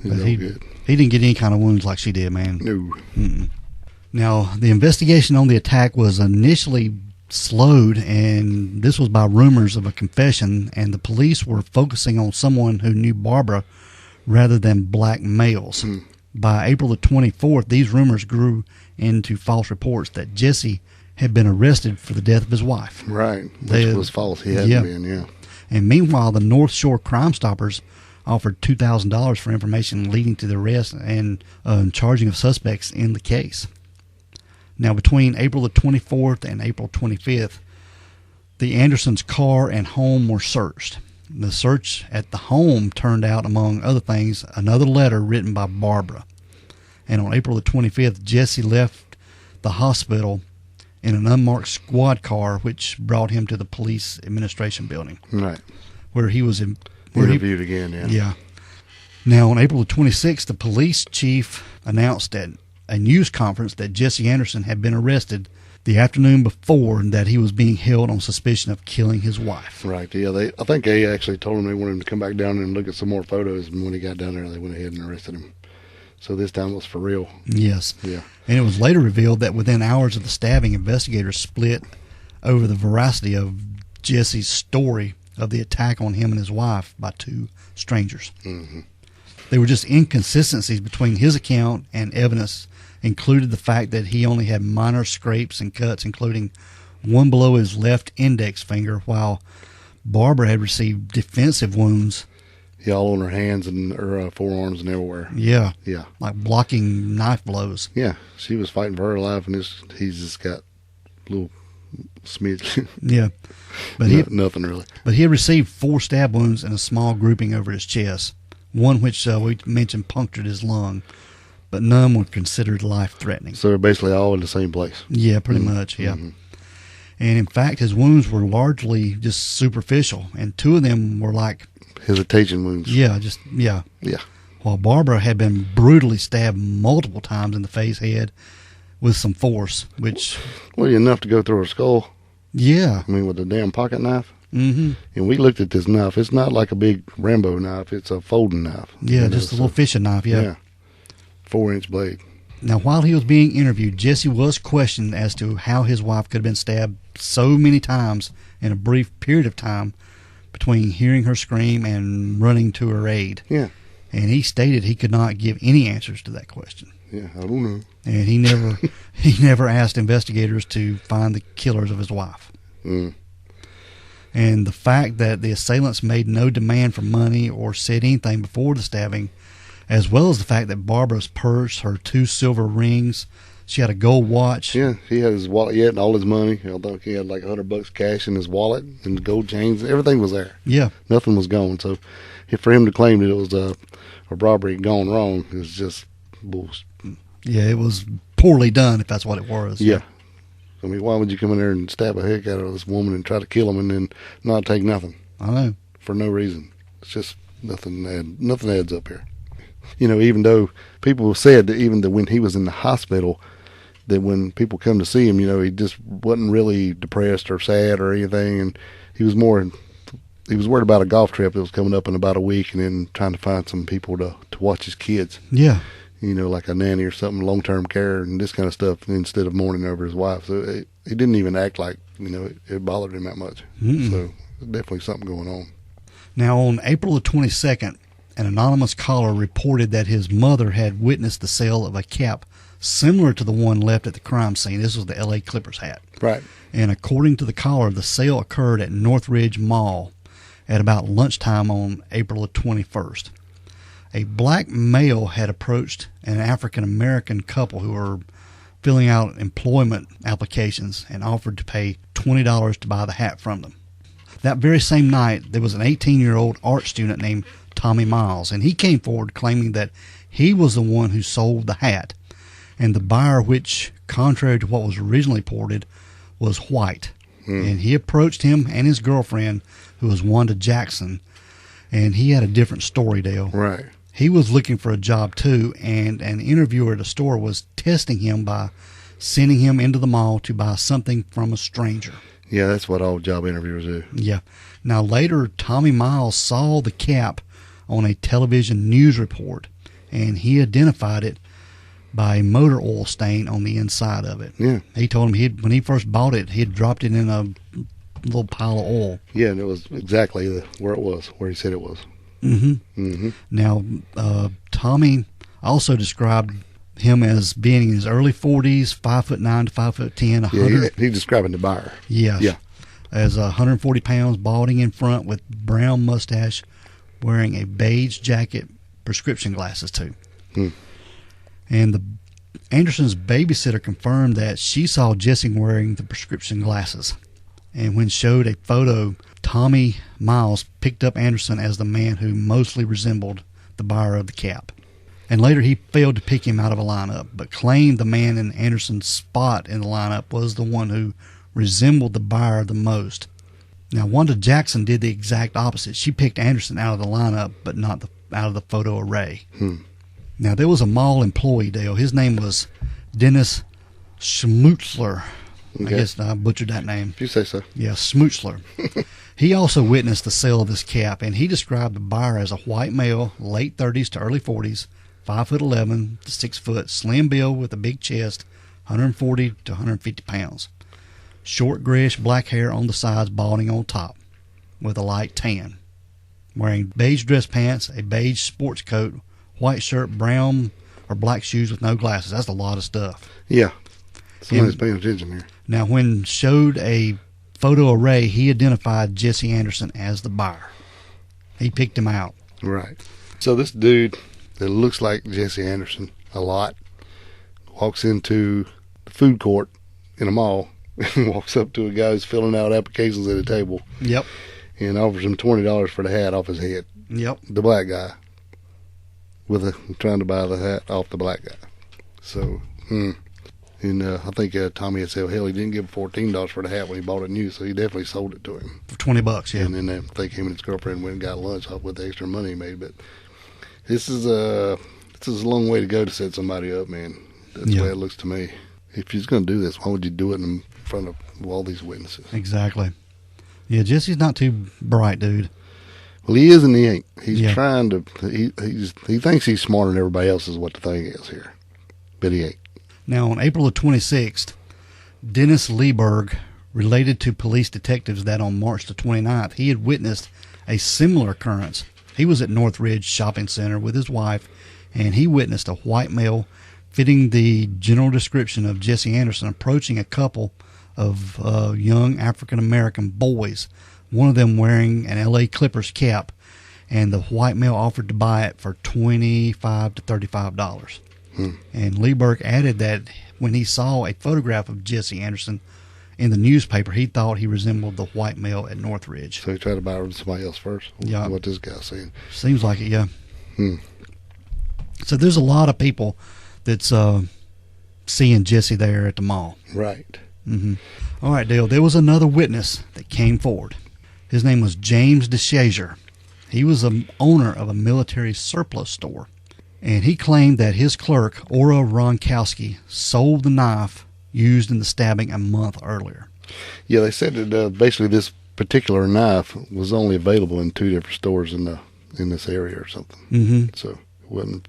But he didn't get any kind of wounds like she did, man. No. Mm-mm. Now, the investigation on the attack was initially slowed, and this was by rumors of a confession, and the police were focusing on someone who knew Barbara rather than black males. By April the 24th, these rumors grew into false reports that Jesse had been arrested for the death of his wife. Right, which was false. He hadn't been, yeah. And meanwhile, the North Shore Crime Stoppers offered $2,000 for information leading to the arrest and charging of suspects in the case. Now, between April the 24th and April 25th, the Andersons' car and home were searched. The search at the home turned out, among other things, another letter written by Barbara. And on April the 25th, Jesse left the hospital in an unmarked squad car, which brought him to the police administration building. Right. Where he was interviewed again, yeah. Yeah. Now, on April the 26th, the police chief announced at a news conference that Jesse Anderson had been arrested the afternoon before and that he was being held on suspicion of killing his wife. Right, yeah. I think they actually told him they wanted him to come back down and look at some more photos, and when he got down there, they went ahead and arrested him. So this time it was for real. Yes. Yeah. And it was later revealed that within hours of the stabbing, investigators split over the veracity of Jesse's story of the attack on him and his wife by two strangers. Mm-hmm. There were just inconsistencies between his account and evidence included the fact that he only had minor scrapes and cuts, including one below his left index finger, while Barbara had received defensive wounds. Yeah, all on her hands and her forearms and everywhere. Yeah. Yeah. Like blocking knife blows. Yeah, she was fighting for her life, and he's just got little smidge. Yeah. But nothing really. But he had received 4 stab wounds and a small grouping over his chest, one which we mentioned punctured his lung, but none were considered life-threatening. So they're basically all in the same place. Yeah, pretty much, yeah. Mm-hmm. And in fact, his wounds were largely just superficial, and 2 of them were like hesitation wounds. Yeah. Yeah. While Barbara had been brutally stabbed multiple times in the face, head, with some force, which... Well, enough to go through her skull. Yeah. I mean, with a damn pocket knife. Mm-hmm. And we looked at this knife. It's not like a big Rambo knife. It's a folding knife. Yeah, just a little fishing knife, yeah. 4-inch blade. Now, while he was being interviewed, Jesse was questioned as to how his wife could have been stabbed so many times in a brief period of time between hearing her scream and running to her aid. Yeah. And he stated he could not give any answers to that question. Yeah, I don't know. And he never asked investigators to find the killers of his wife. Mm. And the fact that the assailants made no demand for money or said anything before the stabbing, as well as the fact that Barbara's purse, her 2 silver rings, she had a gold watch. Yeah, he had his wallet yet and all his money. I think he had like $100 cash in his wallet and the gold chains. Everything was there. Yeah. Nothing was gone. So for him to claim that it was a robbery gone wrong is just bullshit. Yeah, it was poorly done, if that's what it was. Yeah. I mean, why would you come in there and stab a heck out of this woman and try to kill him and then not take nothing? I know. For no reason. It's just nothing adds up here. You know, even though people said that even that when he was in the hospital, that when people come to see him, you know, he just wasn't really depressed or sad or anything, and he was worried about a golf trip that was coming up in about a week, and then trying to find some people to watch his kids. Yeah. You know, like a nanny or something, long-term care and this kind of stuff, instead of mourning over his wife. So he didn't even act like, you know, it bothered him that much. Mm-mm. So definitely something going on. Now, on April the 22nd, an anonymous caller reported that his mother had witnessed the sale of a cap similar to the one left at the crime scene. This was the L.A. Clippers hat. Right. And according to the caller, the sale occurred at Northridge Mall at about lunchtime on April the 21st. A black male had approached an African-American couple who were filling out employment applications and offered to pay $20 to buy the hat from them. That very same night, there was an 18-year-old art student named Tommy Miles, and he came forward claiming that he was the one who sold the hat, and the buyer, which, contrary to what was originally reported, was white. And he approached him and his girlfriend, who was Wanda Jackson, and he had a different story, Dale. Right. He was looking for a job too, and an interviewer at a store was testing him by sending him into the mall to buy something from a stranger. Yeah, that's what all job interviewers do. Yeah. Now later, Tommy Miles saw the cap on a television news report, and he identified it by a motor oil stain on the inside of it. Yeah. He told him when he first bought it, he had dropped it in a little pile of oil. Yeah, and it was exactly where he said it was. Mm-hmm. Mm-hmm. Now, Tommy also described him as being in his early 40s, 5'9" to 5'10", 100. Yeah, he describing the buyer. Yes. Yeah. As 140 pounds, balding in front with brown mustache, wearing a beige jacket, prescription glasses too. And the Anderson's babysitter confirmed that she saw Jesse wearing the prescription glasses. And when showed a photo, Tommy Miles picked up Anderson as the man who mostly resembled the buyer of the cap. And later he failed to pick him out of a lineup, but claimed the man in Anderson's spot in the lineup was the one who resembled the buyer the most. Now, Wanda Jackson did the exact opposite. She picked Anderson out of the lineup, but not out of the photo array. Now, there was a mall employee, Dale. His name was Dennis Schmutzler. Okay. I guess I butchered that name. If you say so. Yeah, Schmutzler. He also witnessed the sale of this cap, and he described the buyer as a white male, late 30s to early 40s, 5'11" to 6 foot, slim build with a big chest, 140 to 150 pounds. Short grayish black hair on the sides, balding on top, with a light tan. Wearing beige dress pants, a beige sports coat, white shirt, brown or black shoes with no glasses. That's a lot of stuff. Yeah. Somebody's paying attention here. Now, when showed a photo array, he identified Jesse Anderson as the buyer. He picked him out. Right. So this dude that looks like Jesse Anderson a lot walks into the food court in a mall and walks up to a guy who's filling out applications at a table. Yep. And offers him $20 for the hat off his head. Yep. The black guy. Trying to buy the hat off the black guy. So, and I think Tommy had said, hell, he didn't give him $14 for the hat when he bought it new, so he definitely sold it to him. For $20, yeah. And then I think him and his girlfriend went and got lunch off with the extra money he made. But this is a long way to go to set somebody up, man. That's the way it looks to me. If he's going to do this, why would you do it in front of all these witnesses? Exactly. Yeah, Jesse's not too bright, dude. Well, he is and he ain't. He's trying to. He thinks he's smarter than everybody else is what the thing is here, but he ain't. Now, on April the 26th, Dennis Lieberg related to police detectives that on March the 29th, he had witnessed a similar occurrence. He was at Northridge Shopping Center with his wife, and he witnessed a white male fitting the general description of Jesse Anderson approaching a couple of young African-American boys, one of them wearing an L.A. Clippers cap, and the white male offered to buy it for $25 to $35. And Lieberg added that when he saw a photograph of Jesse Anderson in the newspaper, he thought he resembled the white male at Northridge. So he tried to buy it from somebody else first? Yeah. What this guy's saying. Seems like it, yeah. So there's a lot of people that's seeing Jesse there at the mall. Right. All right, Dale, there was another witness that came forward. His name was James DeShazer. He was an owner of a military surplus store, and he claimed that his clerk, Ora Ronkowski, sold the knife used in the stabbing a month earlier. Yeah, they said that basically this particular knife was only available in 2 different stores in this area or something. So it wasn't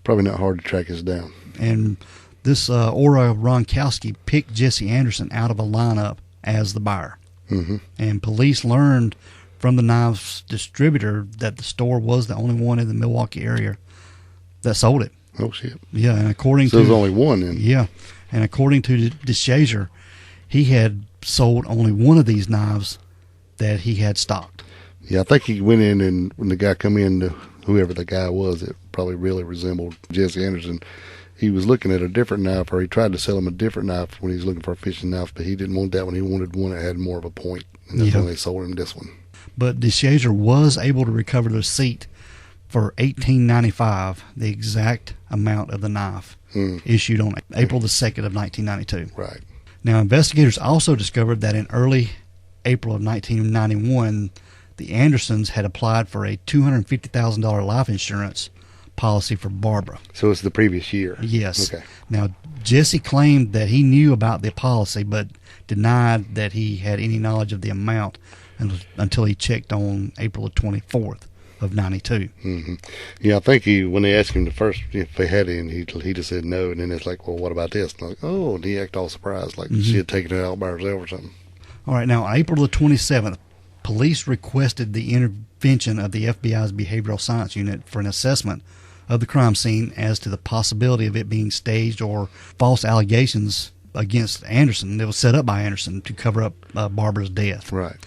probably not hard to track us down. And this Ora Ronkowski picked Jesse Anderson out of a lineup as the buyer. And police learned from the knife's distributor that the store was the only one in the Milwaukee area that sold it. Oh, shit. Yeah, and according so to... there's only one then. Yeah, and according to DeShazer, he had sold only one of these knives that he had stocked. Yeah, I think he went in, and when the guy come in, whoever the guy was, it probably really resembled Jesse Anderson. He was looking at a different knife, or he tried to sell him a different knife when he was looking for a fishing knife, but he didn't want that one. He wanted one that had more of a point, and that's when they sold him this one. But DeShazer was able to recover the receipt for $18.95, the exact amount of the knife, issued on April the 2nd of 1992. Right. Now, investigators also discovered that in early April of 1991, the Andersons had applied for a $250,000 life insurance policy for Barbara. So it's the previous year? Yes. Okay. Now, Jesse claimed that he knew about the policy, but denied that he had any knowledge of the amount until he checked on April the 24th of 92. Yeah, I think when they asked him first if they had any, he just said no, and then it's like, well, what about this? And like, oh, and he acted all surprised, like she had taken it out by herself or something. All right, now, April the 27th, police requested the intervention of the FBI's Behavioral Science Unit for an assessment of the crime scene as to the possibility of it being staged or false allegations against Anderson that was set up by Anderson to cover up Barbara's death. Right.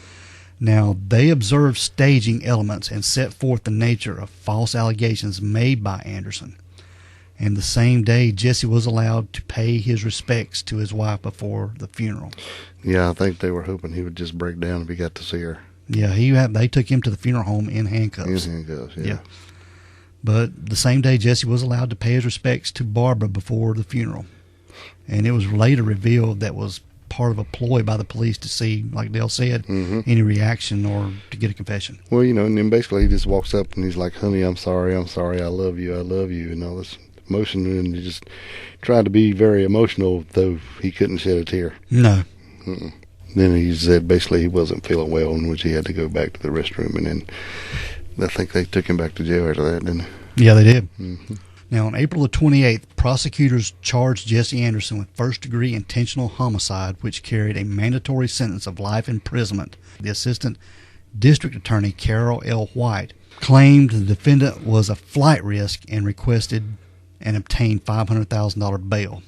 Now, they observed staging elements and set forth the nature of false allegations made by Anderson. And the same day, Jesse was allowed to pay his respects to his wife before the funeral. Yeah, I think they were hoping he would just break down if he got to see her. Yeah, they took him to the funeral home in handcuffs. In handcuffs, yeah. But the same day, Jesse was allowed to pay his respects to Barbara before the funeral. And it was later revealed that was part of a ploy by the police to see, like Dale said, any reaction or to get a confession. Well, and then basically he just walks up and he's like, honey, I'm sorry, I love you, and all this emotion, and he just tried to be very emotional, though he couldn't shed a tear. No. Mm-mm. Then he said basically he wasn't feeling well, in which he had to go back to the restroom, and then I think they took him back to jail after that, didn't they? Yeah, they did. Mm-hmm. Now, on April the 28th, prosecutors charged Jesse Anderson with first-degree intentional homicide, which carried a mandatory sentence of life imprisonment. The assistant district attorney, Carol L. White, claimed the defendant was a flight risk and requested and obtained $500,000 bail.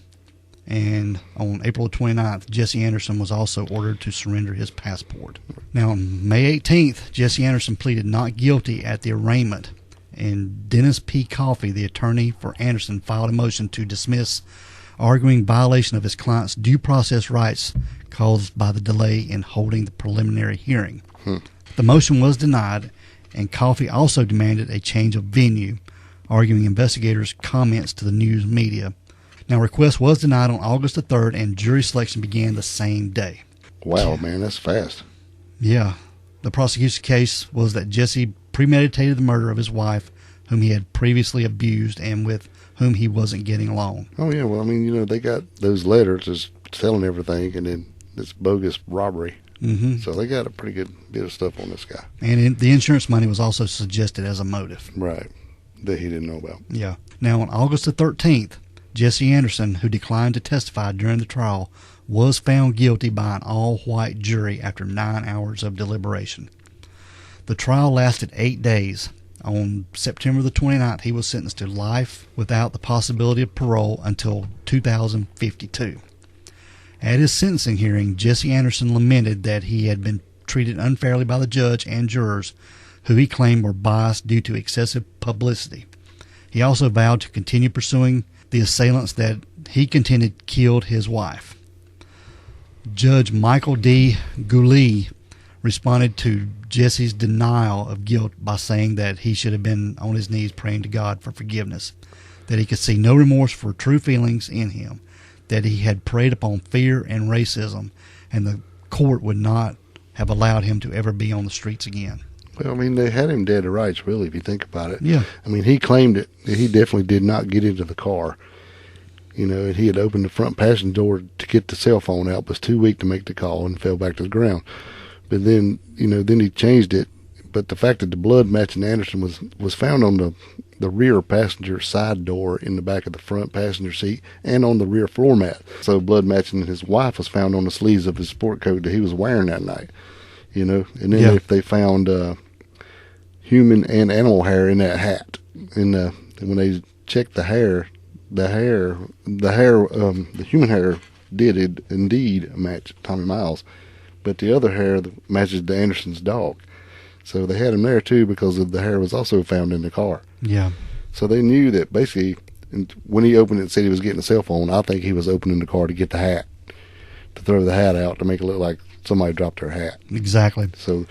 And on April 29th, Jesse Anderson was also ordered to surrender his passport. Now, on May 18th, Jesse Anderson pleaded not guilty at the arraignment, and Dennis P. Coffey, the attorney for Anderson, filed a motion to dismiss, arguing violation of his client's due process rights caused by the delay in holding the preliminary hearing. The motion was denied, and Coffey also demanded a change of venue, arguing investigators' comments to the news media. Now, request was denied on August the 3rd, and jury selection began the same day. Wow, man, that's fast. Yeah. The prosecution's case was that Jesse premeditated the murder of his wife, whom he had previously abused and with whom he wasn't getting along. Oh, yeah, well, I mean, they got those letters just telling everything, and then this bogus robbery. Mm-hmm. So they got a pretty good bit of stuff on this guy. And the insurance money was also suggested as a motive. Right, that he didn't know about. Yeah. Now, on August the 13th, Jesse Anderson, who declined to testify during the trial, was found guilty by an all-white jury after 9 hours of deliberation. The trial lasted 8 days. On September the 29th, he was sentenced to life without the possibility of parole until 2052. At his sentencing hearing, Jesse Anderson lamented that he had been treated unfairly by the judge and jurors, who he claimed were biased due to excessive publicity. He also vowed to continue pursuing the assailants that he contended killed his wife. Judge Michael D. Gooley responded to Jesse's denial of guilt by saying that he should have been on his knees praying to God for forgiveness, that he could see no remorse for true feelings in him, that he had preyed upon fear and racism, and the court would not have allowed him to ever be on the streets again. Well, I mean, they had him dead to rights, really, if you think about it. Yeah. I mean, he claimed it. He definitely did not get into the car. And he had opened the front passenger door to get the cell phone out, was too weak to make the call and fell back to the ground. But then, then he changed it. But the fact that the blood matching Anderson was found on the rear passenger side door in the back of the front passenger seat and on the rear floor mat. So blood matching his wife was found on the sleeves of his sport coat that he was wearing that night. And then if they found human and animal hair in that hat, and when they checked the human hair did indeed match Tommy Miles, but the other hair matches the Anderson's dog. So they had him there too because the hair was also found in the car. Yeah. So they knew that basically when he opened it and said he was getting a cell phone, I think he was opening the car to get the hat, to throw the hat out to make it look like somebody dropped their hat. Exactly. So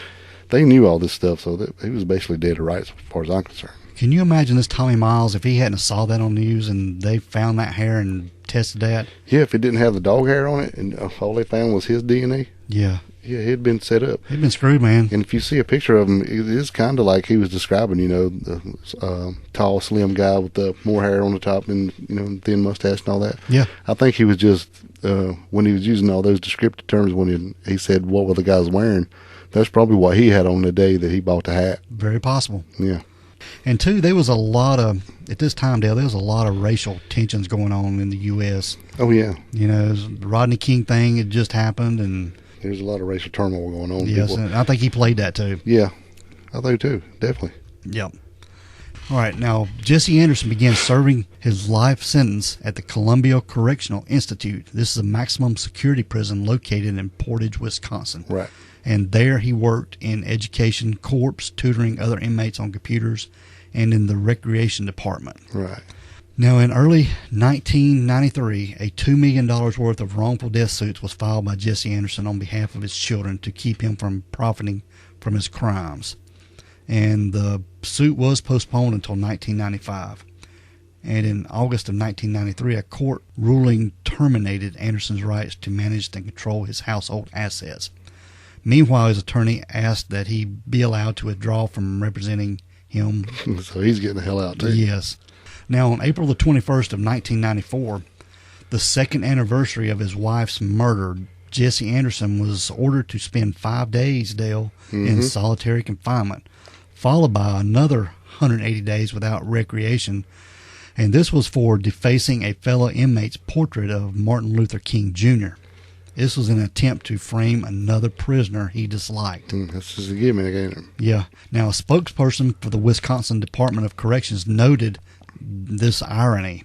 they knew all this stuff, so that he was basically dead to rights as far as I'm concerned. Can you imagine this Tommy Miles if he hadn't saw that on the news and they found that hair and tested that? Yeah, if it didn't have the dog hair on it and all they found was his DNA. Yeah. Yeah, he'd been set up. He'd been screwed, man. And if you see a picture of him, it is kind of like he was describing, the tall, slim guy with the more hair on the top and, thin mustache and all that. Yeah. I think he was just, when he was using all those descriptive terms when he said what were the guys wearing, that's probably what he had on the day that he bought the hat. Very possible. Yeah. And two, there was a lot of, at this time, Dale, there was a lot of racial tensions going on in the U.S. Oh, yeah. The Rodney King thing had just happened, and there's a lot of racial turmoil going on. Yes, and I think he played that too. Yeah, I think too, definitely. Yep. All right, now Jesse Anderson began serving his life sentence at the Columbia Correctional Institute. This is a maximum security prison located in Portage, Wisconsin. Right. And there he worked in education corps, tutoring other inmates on computers, and in the recreation department. Right. Now, in early 1993, a $2 million worth of wrongful death suits was filed by Jesse Anderson on behalf of his children to keep him from profiting from his crimes. and the suit was postponed until 1995. And in August of 1993, a court ruling terminated Anderson's rights to manage and control his household assets. Meanwhile, his attorney asked that he be allowed to withdraw from representing him. So he's getting the hell out, too. Yes. Now, on April the 21st of 1994, the second anniversary of his wife's murder, Jesse Anderson was ordered to spend 5 days, Dale, in solitary confinement, followed by another 180 days without recreation. And this was for defacing a fellow inmate's portrait of Martin Luther King Jr. This was an attempt to frame another prisoner he disliked. That's just a gimmick, ain't it? Yeah. Now, a spokesperson for the Wisconsin Department of Corrections noted this irony.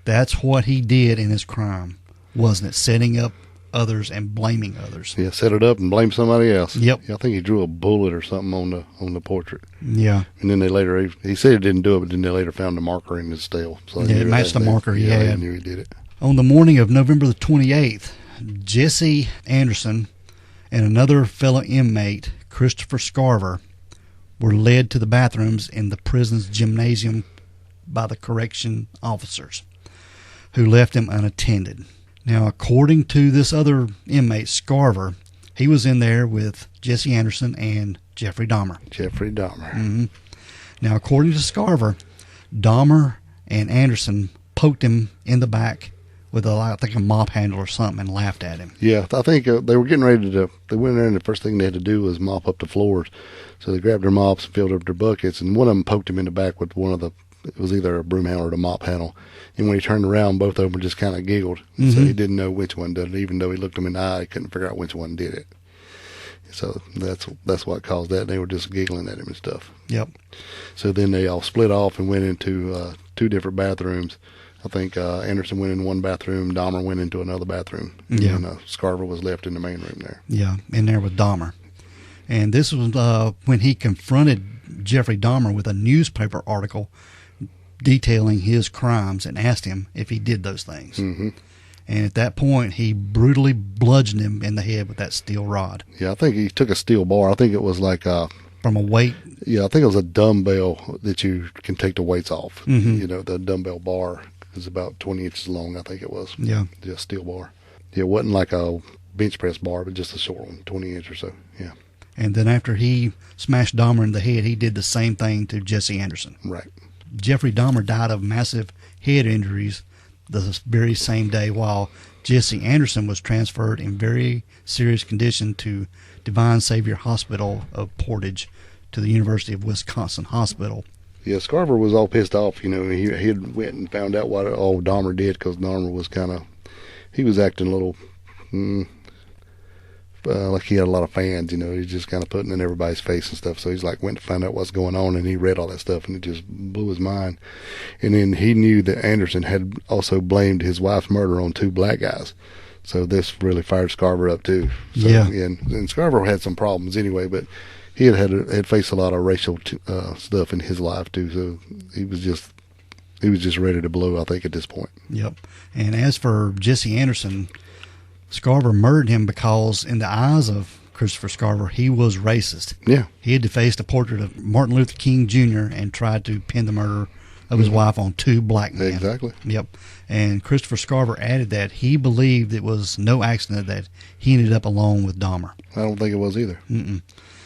That's what he did in his crime, wasn't it? Setting up others and blaming others. Yeah, set it up and blame somebody else. Yep. Yeah, I think he drew a bullet or something on the portrait. Yeah. And then they later, he said he didn't do it, but then they later found the marker in his stele. So yeah, it matched the marker he had. I knew he did it. On the morning of November the 28th, Jesse Anderson and another fellow inmate, Christopher Scarver, were led to the bathrooms in the prison's gymnasium by the correction officers, who left him unattended. Now, according to this other inmate, Scarver, he was in there with Jesse Anderson and Jeffrey Dahmer. Jeffrey Dahmer. Mm-hmm. Now, according to Scarver, Dahmer and Anderson poked him in the back with I think a mop handle or something and laughed at him. Yeah, I think they were getting ready to, they went in there and the first thing they had to do was mop up the floors. So they grabbed their mops and filled up their buckets, and one of them poked him in the back with one of the, it was either a broom handle or a mop handle. And when he turned around, both of them just kind of giggled. Mm-hmm. So he didn't know which one did it. Even though he looked them in the eye, he couldn't figure out which one did it. So that's what caused that. They were just giggling at him and stuff. Yep. So then they all split off and went into 2 different bathrooms. I think Anderson went in one bathroom, Dahmer went into another bathroom. Yeah. And Scarver was left in the main room there. Yeah, in there with Dahmer. And this was when he confronted Jeffrey Dahmer with a newspaper article detailing his crimes and asked him if he did those things. Mm-hmm. And at that point, he brutally bludgeoned him in the head with that steel rod. Yeah, I think he took a steel bar. I think it was like from a weight. Yeah, I think it was a dumbbell that you can take the weights off. Mm-hmm. You know, the dumbbell bar is about 20 inches long, I think it was. Yeah. Just steel bar. Yeah, it wasn't like a bench press bar, but just a short one, 20 inch or so. Yeah. And then after he smashed Dahmer in the head, he did the same thing to Jesse Anderson. Right. Jeffrey Dahmer died of massive head injuries the very same day, while Jesse Anderson was transferred in very serious condition to Divine Savior Hospital of Portage to the University of Wisconsin Hospital. Yeah, Scarver was all pissed off. You know, he had went and found out what all Dahmer did, because Dahmer was he was acting a little like he had a lot of fans. You know, he was just kind of putting in everybody's face and stuff. So he's like went to find out what's going on, and he read all that stuff, and it just blew his mind. And then he knew that Anderson had also blamed his wife's murder on 2 black guys. So this really fired Scarver up too. So, yeah. And Scarver had some problems anyway, but he had faced a lot of racial stuff in his life too. So he was just ready to blow, I think, at this point. Yep. And as for Jesse Anderson, Scarver murdered him because, in the eyes of Christopher Scarver, he was racist. Yeah. He had defaced a portrait of Martin Luther King Jr. and tried to pin the murder of his wife on 2 black men. Exactly. Yep. And Christopher Scarver added that he believed it was no accident that he ended up alone with Dahmer. I don't think it was either. Mm-mm.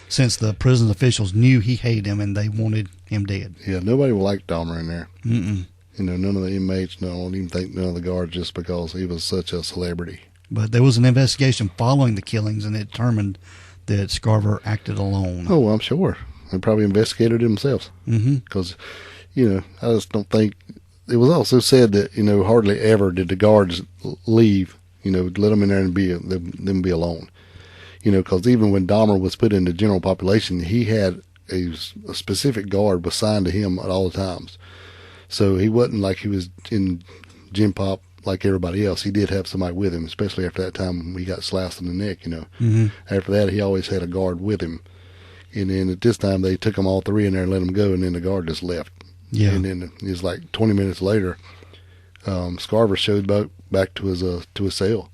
Since the prison officials knew he hated him and they wanted him dead. Yeah, nobody liked Dahmer in there. Mm-mm. You know, none of the inmates, no, I don't even think none of the guards, just because he was such a celebrity. But there was an investigation following the killings, and it determined that Scarver acted alone. Oh, I'm sure. They probably investigated it themselves. Because, you know, I just don't think... It was also said that, you know, hardly ever did the guards leave, you know, let them in there and them be alone. You know, because even when Dahmer was put in the general population, he had a specific guard assigned to him at all times. So he wasn't like he was in gym pop like everybody else. He did have somebody with him, especially after that time when he got sliced in the neck, you know. Mm-hmm. After that, he always had a guard with him. And then at this time, they took them all 3 in there and let them go, and then the guard just left. Yeah. And then it was like 20 minutes later, Scarver showed back to his cell.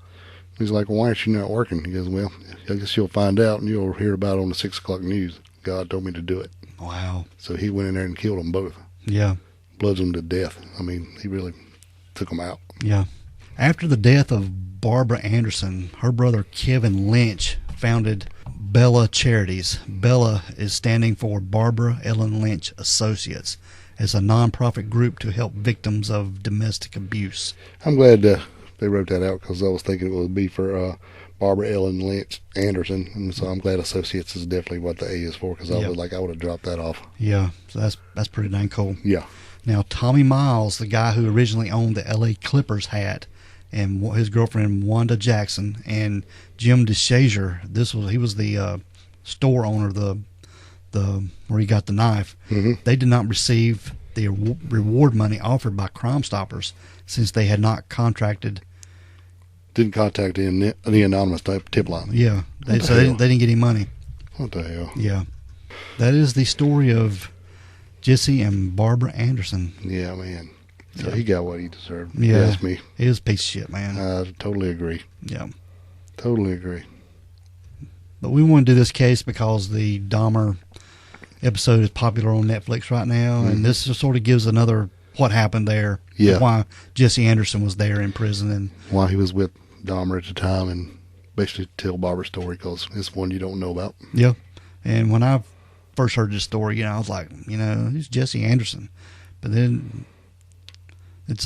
He's like, "Well, why aren't you not working?" He goes, "Well, I guess you'll find out, and you'll hear about it on the 6 o'clock news. God told me to do it." Wow. So he went in there and killed them both. Yeah. Bludgeoned them to death. I mean, he really took them out. Yeah. After the death of Barbara Anderson, her brother Kevin Lynch founded Bella Charities. Bella is standing for Barbara Ellen Lynch Associates, as a nonprofit group to help victims of domestic abuse. I'm glad they wrote that out, because I was thinking it would be for Barbara Ellen Lynch Anderson, and so I'm glad Associates is definitely what the A is for, because I would have dropped that off. Yeah, so that's pretty dang cool. Yeah. Now, Tommy Miles, the guy who originally owned the LA Clippers hat, and his girlfriend Wanda Jackson, and Jim DeShazer, he was the store owner, the where he got the knife. Mm-hmm. They did not receive the reward money offered by Crime Stoppers, since they had not contracted. Didn't contact the anonymous type tip line. Yeah, they didn't get any money. What the hell? Yeah, that is the story of Jesse and Barbara Anderson. Yeah, man. So he got what he deserved. Yeah, That's me. He was a piece of shit, man. I totally agree. Yeah, totally agree. But we want to do this case because the Dahmer episode is popular on Netflix right now, and this just sort of gives another what happened there. Yeah. Why Jesse Anderson was there in prison, and why he was with Dahmer at the time, and basically tell Barbara's story, because it's one you don't know about. Yeah. And when I first heard this story, I was like, who's Jesse Anderson? But then it's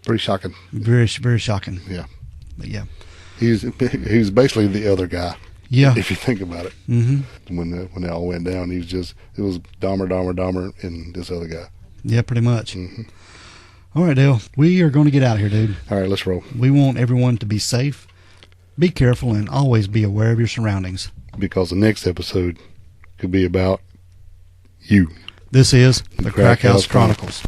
pretty shocking. Very, very shocking. Yeah. But yeah. He's basically the other guy. Yeah. If you think about it. Mm-hmm. When it all went down, it was Dahmer, and this other guy. Yeah, pretty much. Mm-hmm. All right, Dale. We are going to get out of here, dude. All right, let's roll. We want everyone to be safe, be careful, and always be aware of your surroundings. Because the next episode could be about you. This is the Crack House Chronicles.